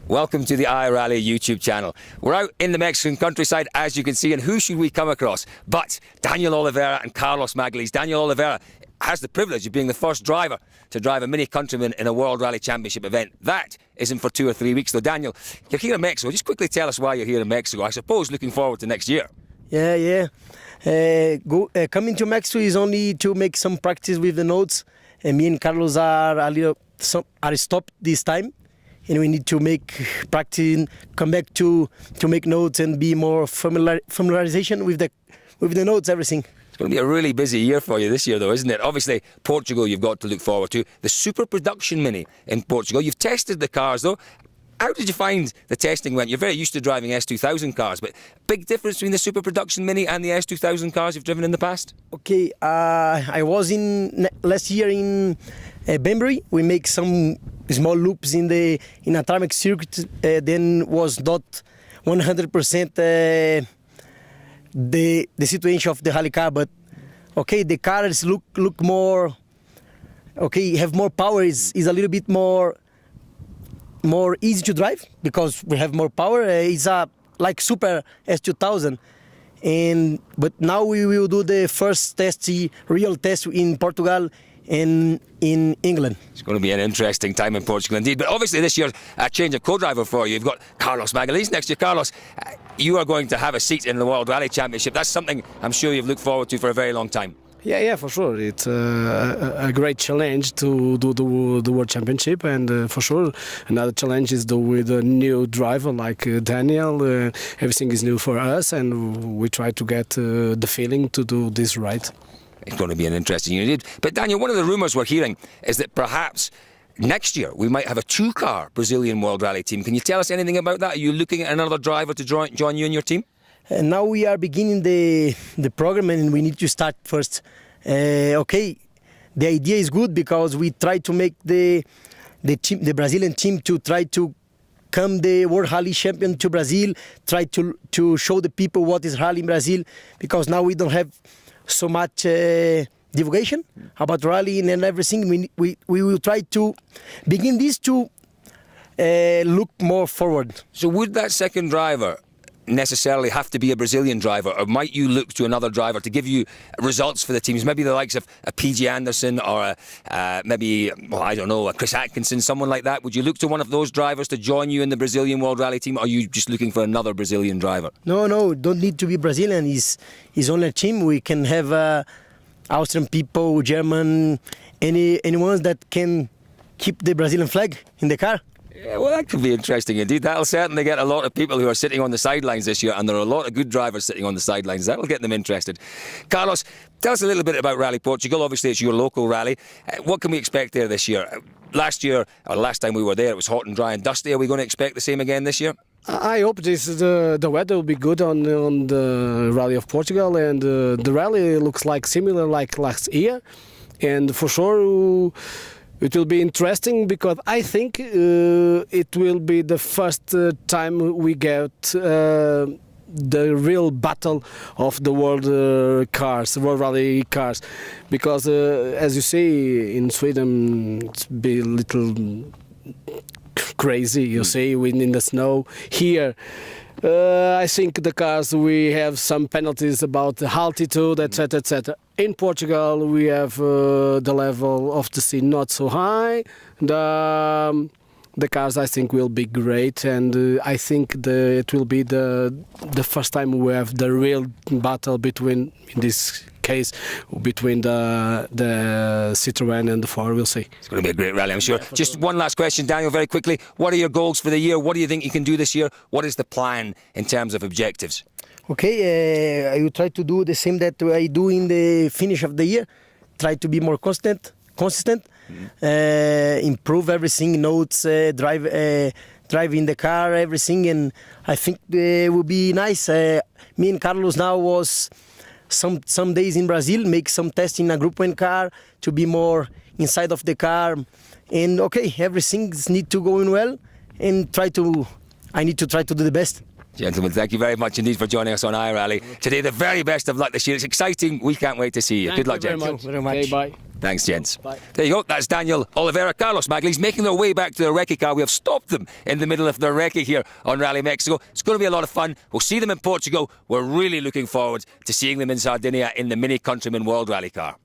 Welcome to the iRally YouTube channel. We're out in the Mexican countryside, as you can see, and who should we come across but Daniel Olivera and Carlos Magalhaes. Daniel Olivera has the privilege of being the first driver to drive a Mini Countryman in a World Rally Championship event. That isn't for 2 or 3 weeks, though. Daniel, you're here in Mexico. Just quickly tell us why you're here in Mexico. I suppose looking forward to next year. Coming to Mexico is only to make some practice with the notes. Me and Carlos are stopped this time, and we need to make practice, come back to make notes and be more familiarization with the notes, everything. It's going to be a really busy year for you this year, though, isn't it? Obviously, Portugal you've got to look forward to. The Super Production Mini in Portugal. You've tested the cars, though. How did you find the testing went? You're very used to driving S2000 cars, but big difference between the Super Production Mini and the S2000 cars you've driven in the past? Okay, I was last year in Banbury. We make some small loops in a tarmac circuit. Then was not 100% the situation of the rally car, but okay, the cars look more okay, have more power. Is a little bit more easy to drive because we have more power. It's like Super S2000, but now we will do the first real test in Portugal and in England. It's going to be an interesting time in Portugal indeed. But obviously this year a change of co-driver for you. You've got Carlos Magalhaes next year. Carlos, you are going to have a seat in the World Rally Championship. That's something I'm sure you've looked forward to for a very long time. Yeah, for sure. It's a great challenge to do the World Championship, and for sure another challenge is with a new driver like Daniel. Everything is new for us, and we try to get the feeling to do this right. It's going to be an interesting year indeed. But Daniel, one of the rumours we're hearing is that perhaps next year we might have a 2-car Brazilian World Rally team. Can you tell us anything about that? Are you looking at another driver to join you and your team? Now we are beginning the program, and we need to start first. Okay, the idea is good because we try to make the Brazilian team to try to come the World Rally Champion to Brazil, try to show the people what is rally in Brazil, because now we don't have so much divulgation about rally and everything. We will try to begin this to look more forward. So would that second driver necessarily have to be a Brazilian driver, or might you look to another driver to give you results for the teams, maybe the likes of a PG Anderson or maybe, well, I don't know, a Chris Atkinson, someone like that? Would you look to one of those drivers to join you in the Brazilian World Rally team, or are you just looking for another Brazilian driver? No, don't need to be Brazilian. It's only a team. We can have Austrian people, German, anyone that can keep the Brazilian flag in the car. Yeah, well, that could be interesting indeed. That'll certainly get a lot of people who are sitting on the sidelines this year, and there are a lot of good drivers sitting on the sidelines. That'll get them interested. Carlos, tell us a little bit about Rally Portugal. Obviously, it's your local rally. What can we expect there this year? Last time we were there, it was hot and dry and dusty. Are we going to expect the same again this year? I hope the weather will be good on the Rally of Portugal, and the rally looks like similar like last year, and for sure it will be interesting because I think it will be the first time we get the real battle of the world rally cars, because as you see in Sweden it's be a little crazy, you see, wind in the snow. Here I think the cars, we have some penalties about the altitude, etc, etc. In Portugal we have the level of the sea not so high. The cars, I think, will be great, and I think it will be the first time we have the real battle between, in this case, between the Citroën and the Ford. We'll see. It's going to be a great rally, I'm sure. Just one last question, Daniel, very quickly. What are your goals for the year? What do you think you can do this year? What is the plan in terms of objectives? Okay, I will try to do the same that I do in the finish of the year. Try to be more consistent, improve everything, notes, drive in the car, everything, and I think it will be nice. Me and Carlos now was some days in Brazil, make some tests in a Group 1 car to be more inside of the car, and okay, everything needs to go in well, and I need to try to do the best. Gentlemen, thank you very much indeed for joining us on iRally today. The very best of luck this year. It's exciting. We can't wait to see you. Good luck, gentlemen. Thank you very much. Okay, bye. Thanks, gents. Bye. There you go. That's Daniel Olivera, Carlos Magalhaes making their way back to their recce car. We have stopped them in the middle of their recce here on Rally Mexico. It's going to be a lot of fun. We'll see them in Portugal. We're really looking forward to seeing them in Sardinia in the Mini Countryman World Rally car.